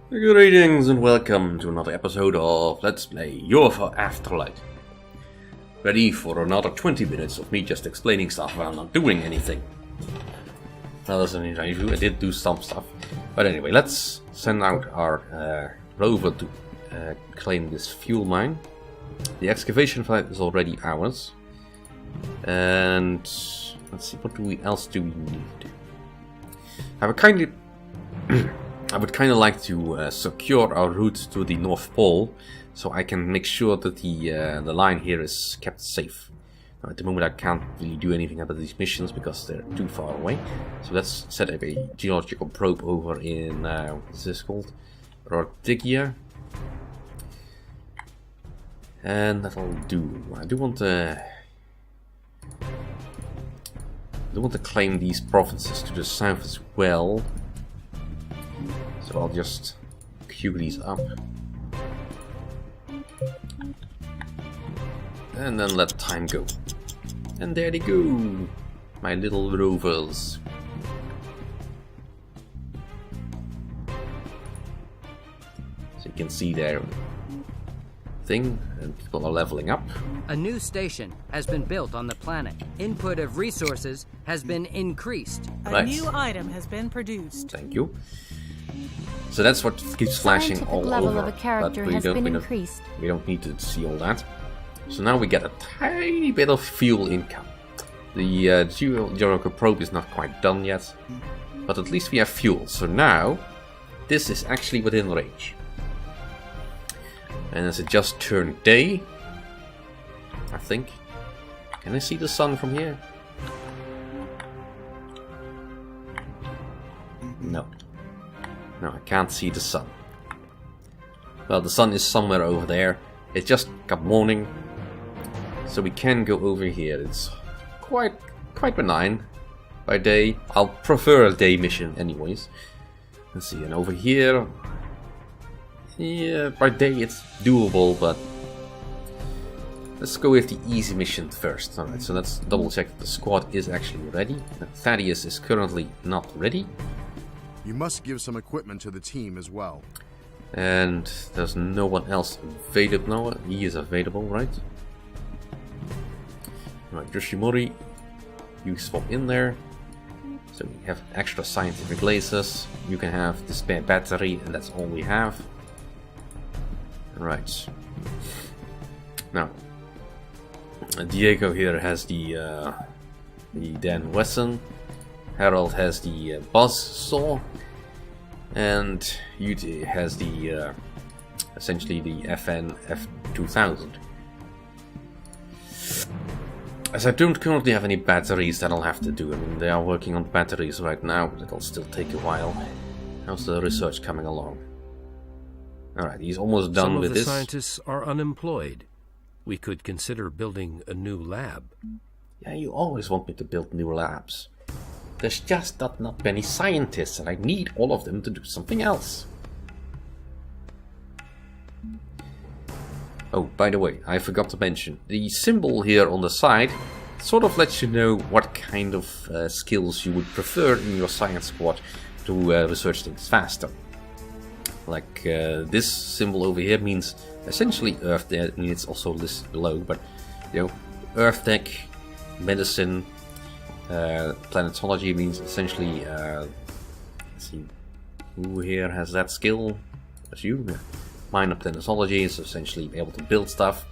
Greetings and welcome to another episode of Let's Play UFO Afterlight. Ready for another 20 minutes of me just explaining stuff while not doing anything. Well, that's an interview. I did do some stuff. But anyway, let's send out our rover to claim this fuel mine. The excavation flight is already ours. And let's see, what else do we need? I would kind of like to secure our route to the North Pole, so I can make sure that the line here is kept safe. Now, at the moment I can't really do anything about these missions because they're too far away. So let's set up a geological probe over in, what's this called? Rortigia. And that'll do. I do want to claim these provinces to the south as well. So I'll just queue these up. And then let time go. And there they go! My little rovers. So you can see their thing, and people are leveling up. A new station has been built on the planet. Input of resources has been increased. A new item has been produced. Thank you. So that's what keeps flashing all level over, of a character but we has don't need to see all that. So now we get a tiny bit of fuel income. The geological probe is not quite done yet, but at least we have fuel. So now this is actually within range. And as it just turned day, I think. Can I see the sun from here? No. No, I can't see the sun. Well, the sun is somewhere over there. It's just got morning, so we can go over here. It's quite benign by day. I'll prefer a day mission anyways. Let's see, and over here, yeah, by day it's doable, but let's go with the easy mission first. Alright, so let's double check that the squad is actually ready. Thaddeus is currently not ready. You must give some equipment to the team as well. And there's no one else available now. He is available, right? Right, Yoshimori, you swap in there. So we have extra scientific lasers. You can have the spare battery, and that's all we have. Right. Now, Diego here has the Dan Wesson. Harold has the buzz saw, and Yute has the essentially the FN F2000. As I don't currently have any batteries, that'll have to do. I mean, they are working on batteries right now. That'll still take a while. How's the research coming along? All right, he's almost done with this. Some of the scientists are unemployed. We could consider building a new lab. Yeah, you always want me to build new labs. There's just not many scientists, and I need all of them to do something else. Oh, by the way, I forgot to mention, the symbol here on the side sort of lets you know what kind of skills you would prefer in your science squad to research things faster. Like this symbol over here means essentially Earth Tech. I mean, it's also listed below, but you know, Earth Tech, medicine. Planetology means essentially, let's see, who here has that skill? That's you. Minor planetology is essentially able to build stuff.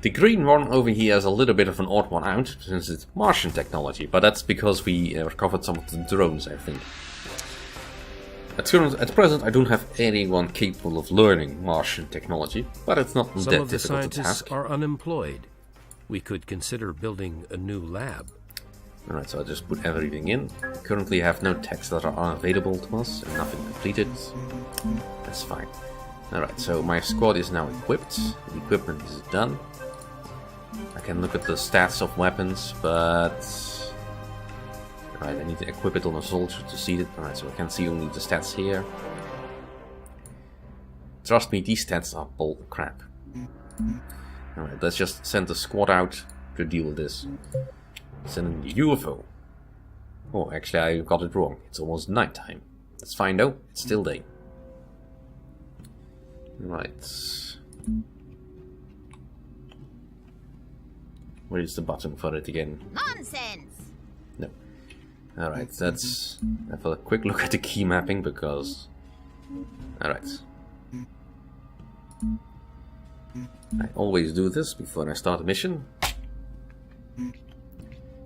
The green one over here is a little bit of an odd one out, since it's Martian technology, but that's because we recovered some of the drones, I think. At present, I don't have anyone capable of learning Martian technology, but it's not that difficult a task. Some of the scientists are unemployed. We could consider building a new lab. Alright, so I just put everything in. Currently I have no texts that are unavailable to us and nothing completed. That's fine. Alright, so my squad is now equipped. The equipment is done. I can look at the stats of weapons, but... Alright, I need to equip it on a soldier to see it. Alright, so I can see only the stats here. Trust me, these stats are bull crap. Alright, let's just send the squad out to deal with this. Sending the UFO. Oh, actually I got it wrong. It's almost nighttime. That's fine though, it's still day. Right. Where is the button for it again? Nonsense! No. Alright, let's have a quick look at the key mapping because... Alright. I always do this before I start a mission.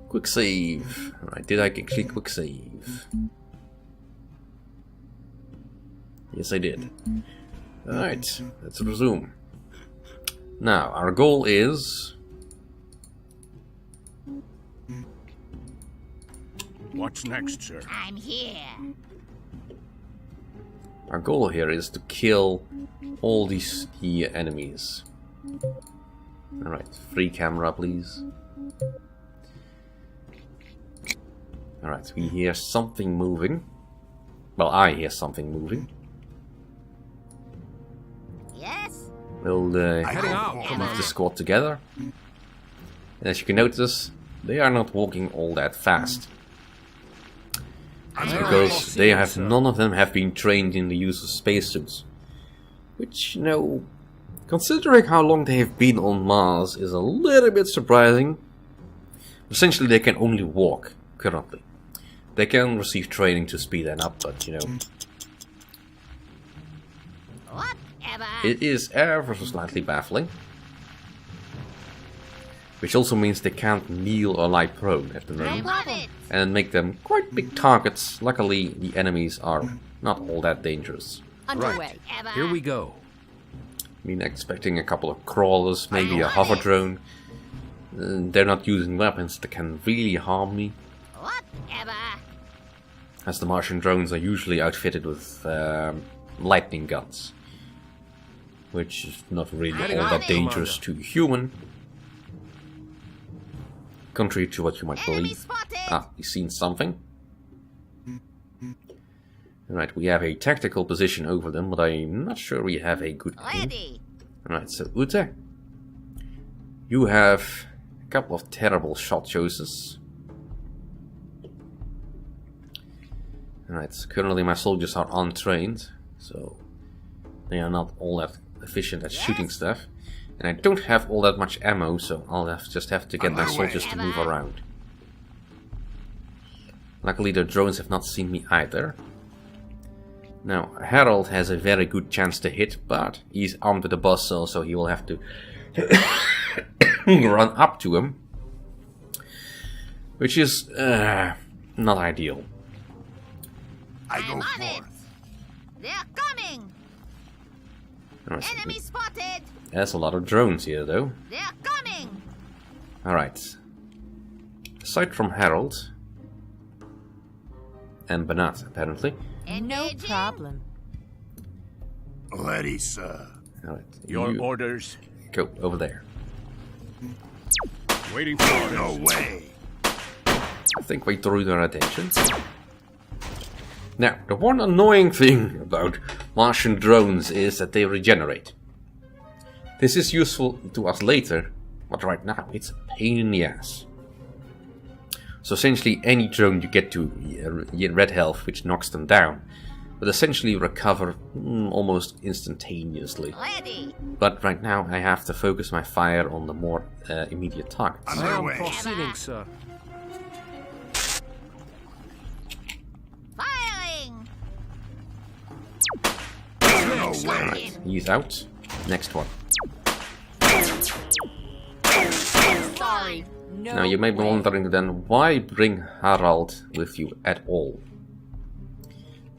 Quick save. Alright, did I actually quick save? Yes, I did. Alright, let's resume. Now, our goal is... What's next, sir? I'm here. Our goal here is to kill all these key enemies. Alright, free camera, please. Alright, we hear something moving. Well, I hear something moving. Yes? We'll move the squad together. And as you can notice, they are not walking all that fast. Because they have none of them have been trained in the use of spacesuits. Which, you know, considering how long they have been on Mars, is a little bit surprising. Essentially, they can only walk currently. They can receive training to speed them up, but you know, Whatever. it is ever so slightly baffling. Which also means they can't kneel or lie prone at the moment, Love it. and make them quite big targets. Luckily, the enemies are not all that dangerous. Underway. Ever. Here we go. I mean, expecting a couple of crawlers, maybe a hover drone. They're not using weapons that can really harm me, Whatever. as the Martian drones are usually outfitted with lightning guns, which is not really all that dangerous to a human, contrary to what you might Enemy believe. spotted. Ah, you've seen something. Right, we have a tactical position over them, but I'm not sure we have a good aim. Ready. Alright, so Ute, you have a couple of terrible shot choices. Alright, currently my soldiers are untrained, so they are not all that efficient at shooting stuff. And I don't have all that much ammo, so I'll just have to get my soldiers to move around. Luckily the drones have not seen me either. Now, Harold has a very good chance to hit, but he's armed with a buzzsaw, so he will have to run up to him. Which is not ideal. I'm on it. They're coming. Alright, Enemy spotted. there's a lot of drones here, though. They're coming. Alright. Aside from Harold and Banat, apparently. No Engaging. problem. Ready, sir. Alright, Your you orders. go over there. Waiting for orders. No way. I think we drew their attention. Now, the one annoying thing about Martian drones is that they regenerate. This is useful to us later, but right now it's a pain in the ass. So essentially any drone you get to red health, which knocks them down, will essentially recover almost instantaneously. Ready. But right now I have to focus my fire on the more immediate targets. I am Underway. proceeding, sir. Firing. No way. He's out. Next one. Sorry. No. Now you may be wondering then, why bring Harald with you at all?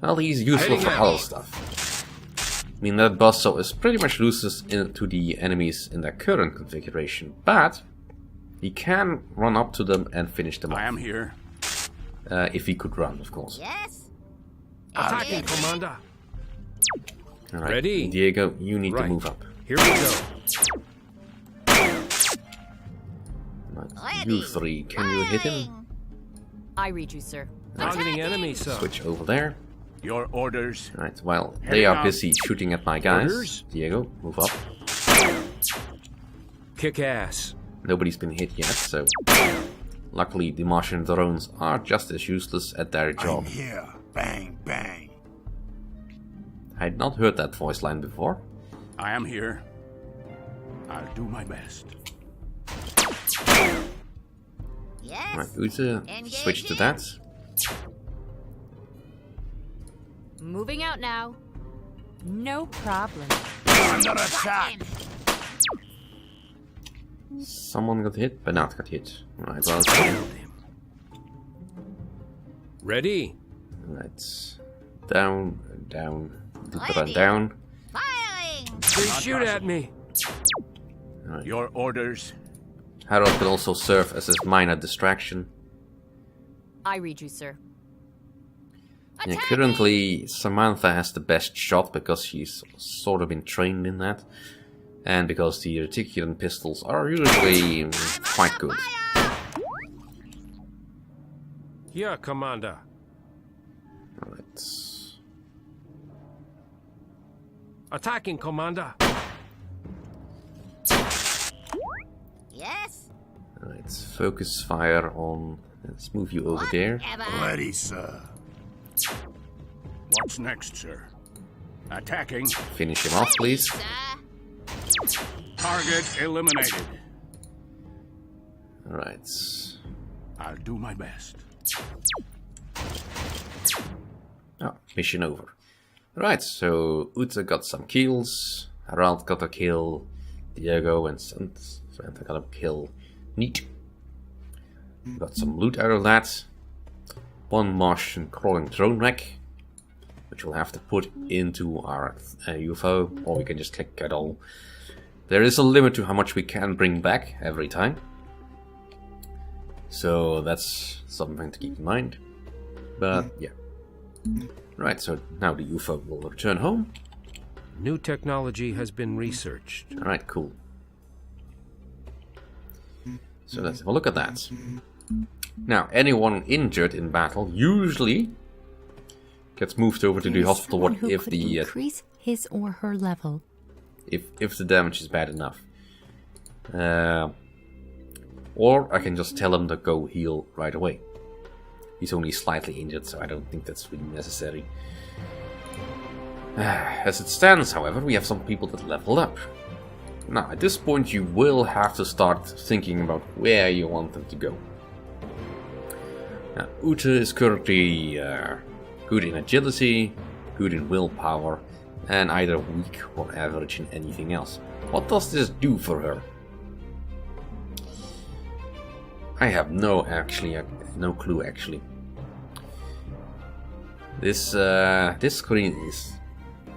Well, he's useful for other stuff. I mean, that buzzsaw is pretty much useless to the enemies in their current configuration, but he can run up to them and finish them I am off. here. If he could run, of course. Yes. Attacking, Commander. Alright, Ready. Diego, you need to Right. move up. Here we go. Right, you three, can you hit him? Firing. I read you, sir. Targeting enemy, sir. Switch over there. Your orders. Alright, while they are busy shooting at my guys, Orders. Diego, move up. Kick ass. Nobody's been hit yet, so luckily the Martian drones are just as useless at their I'm job. here. Bang, bang. I had not heard that voice line before. I am here. I'll do my best. Yes. Right, Ute, switch to that. Moving out now. No problem. Under attack! Someone got hit, Bernard got hit. Right, well, Ready? right. Down, down, deeper Ready. down. Firing. Please shoot at me. Your orders. Harold could also serve as a minor distraction. I read you, sir. Yeah, currently, Samantha has the best shot because she's sort of been trained in that. And because the reticulant pistols are usually quite good. Here, Commander. Alright. Attacking, Commander. Yes. Alright, focus fire on... Let's move you over there. Whatever. Ready, sir. What's next, sir? Attacking. Finish him off, please. Sir. Target eliminated. Alright. I'll do my best. Oh, mission over. Right, so Ute got some kills, Harald got a kill, Diego and Samantha got a kill. Neat. Got some loot out of that. One Martian crawling drone wreck, which we'll have to put into our UFO, or we can just click get all. There is a limit to how much we can bring back every time. So that's something to keep in mind. But yeah. Right, so now the UFO will return home. New technology has been researched. Alright, cool. So let's have a look at that. Now, anyone injured in battle usually gets moved over to the hospital ward if the increase his or her level. if the damage is bad enough. Or I can just tell him to go heal right away. He's only slightly injured, so I don't think that's really necessary. As it stands, however, we have some people that leveled up. Now, at this point, you will have to start thinking about where you want them to go. Now, Ute is currently good in agility, good in willpower, and either weak or average in anything else. What does this do for her? I have no clue actually. This screen is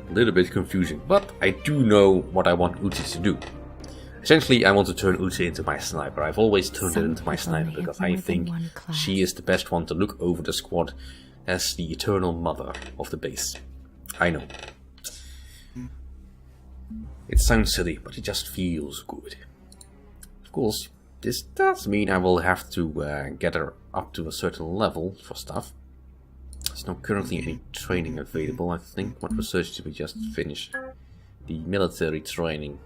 a little bit confusing, but I do know what I want Ute to do. Essentially, I want to turn Ute into my sniper. I've always turned her into my sniper because I think she is the best one to look over the squad as the eternal mother of the base. I know. It sounds silly, but it just feels good. Of course, this does mean I will have to get her up to a certain level for stuff. There's not currently any training available, I think. What research did we just finish? The military training.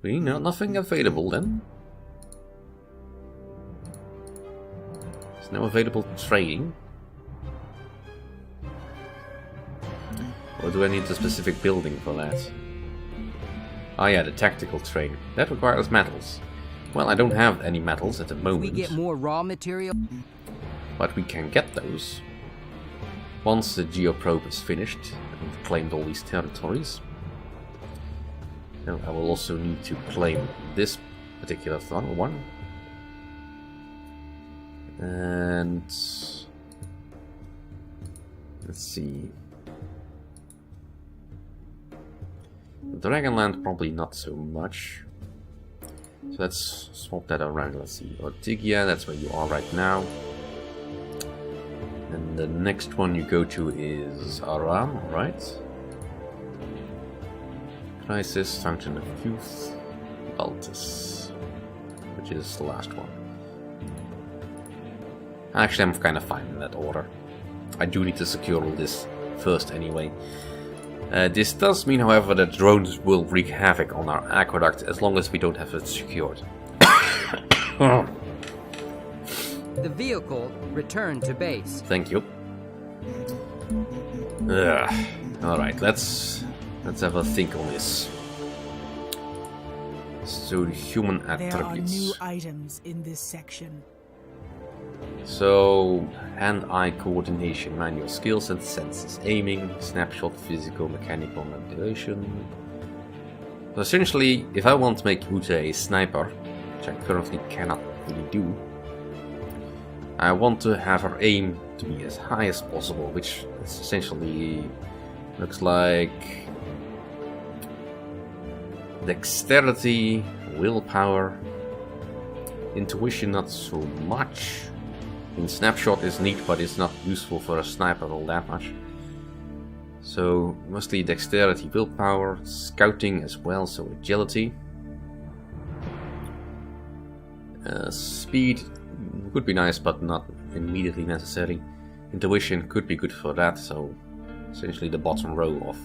Really? No, nothing available then? There's no available training? Or do I need a specific building for that? Oh yeah, the tactical training. That requires metals. Well, I don't have any metals at the moment. We get more raw material. But we can get those. Once the geoprobe is finished and we've claimed all these territories. Now I will also need to claim this particular one. And let's see. Dragonland probably not so much. So let's swap that around. Let's see. Ortigia, that's where you are right now. And the next one you go to is Aram, right? Crisis, Fountain of Youth, Baltus, which is the last one. Actually, I'm kind of fine in that order. I do need to secure all this first anyway. This does mean, however, that drones will wreak havoc on our aqueduct as long as we don't have it secured. The vehicle returned to base. Thank you. Alright, let's Let's have a think on this. So the human There are new attributes. items in this section. So hand-eye coordination, manual skills and senses, aiming, snapshot, physical, mechanical manipulation. So essentially, if I want to make Ute a sniper, which I currently cannot really do, I want to have her aim to be as high as possible, which is essentially looks like dexterity, willpower, intuition not so much. In snapshot is neat, but it's not useful for a sniper all that much. So mostly dexterity, willpower, scouting as well, so agility. Speed could be nice, but not immediately necessary. Intuition could be good for that, so essentially the bottom row of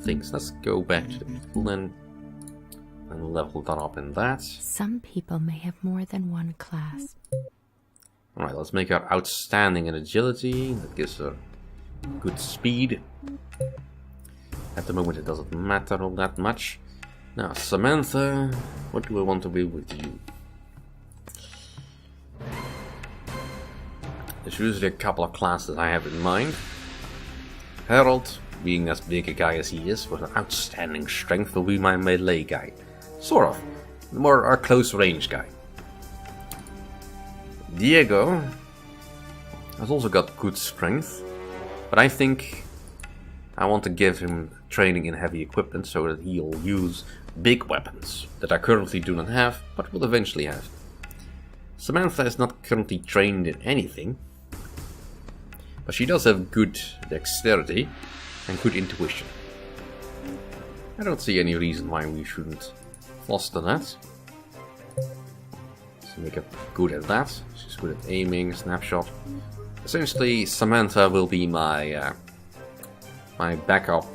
things. Let's go back to the people then and level that up in that. Some people may have more than one class. Alright, let's make her outstanding in agility. That gives her good speed. At the moment it doesn't matter all that much. Now, Samantha, what do I want to be with you? There's usually a couple of classes I have in mind. Harold, being as big a guy as he is, with an outstanding strength, will be my melee guy. Sort of. More our close range guy. Diego has also got good strength, but I think I want to give him training in heavy equipment so that he'll use big weapons that I currently do not have, but will eventually have. Samantha is not currently trained in anything, but she does have good dexterity and good intuition. I don't see any reason why we shouldn't foster that. So make her good at that. She's good at aiming, snapshot. Essentially, Samantha will be my my backup.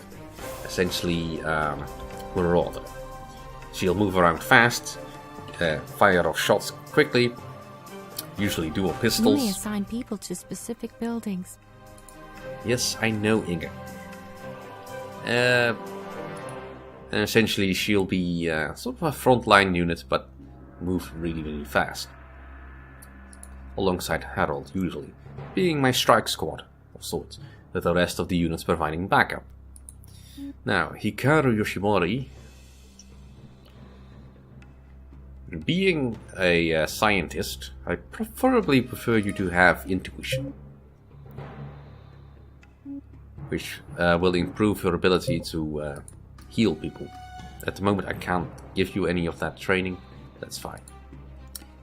Essentially, marauder. She'll move around fast, fire off shots quickly. Usually dual You may pistols. assign people to specific buildings. Yes, I know, Inga. And essentially, she'll be sort of a frontline unit, but move really, really fast. Alongside Harold, usually, being my strike squad of sorts, with the rest of the units providing backup. Now, Hikaru Yoshimori, being a scientist, I preferably prefer you to have intuition, which will improve your ability to heal people. At the moment I can't give you any of that training, that's fine.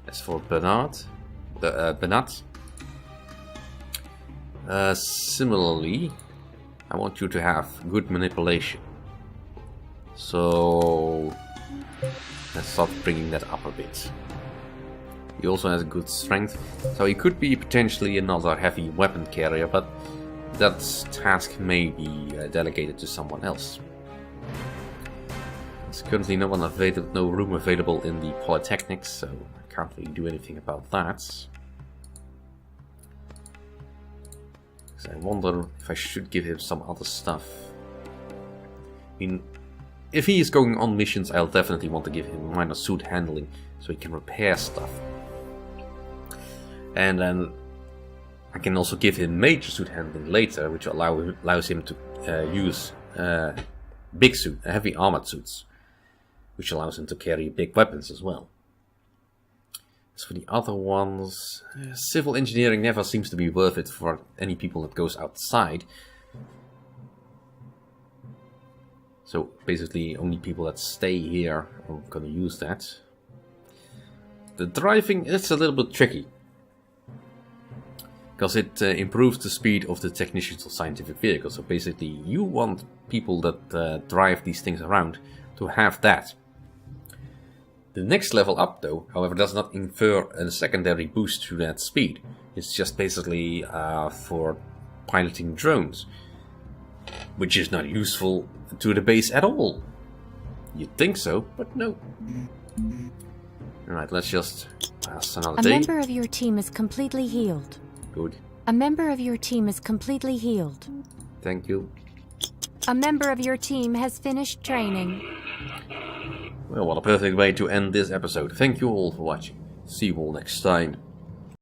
As for Bernat, similarly, I want you to have good manipulation. So let's start bringing that up a bit. He also has good strength, so he could be potentially another heavy weapon carrier, but that task may be delegated to someone else. There's currently no room available in the Polytechnics, so I can't really do anything about that. So I wonder if I should give him some other stuff. I mean, if he is going on missions, I'll definitely want to give him minor suit handling, so he can repair stuff. And then I can also give him major suit handling later, which allows him to use big suit, heavy armored suits, which allows him to carry big weapons as well. As for the other ones, civil engineering never seems to be worth it for any people that goes outside. So basically only people that stay here are gonna use that. The driving, it's a little bit tricky, because it improves the speed of the technicians of scientific vehicles. So basically you want people that drive these things around to have that. The next level up though, however, does not infer a secondary boost to that speed. It's just basically for piloting drones, which is not useful to the base at all. You'd think so, but no. Alright, let's just pass another A day. member of your team is completely healed. Good. A member of your team is completely healed. Thank you. A member of your team has finished training. Well, what a perfect way to end this episode. Thank you all for watching. See you all next time.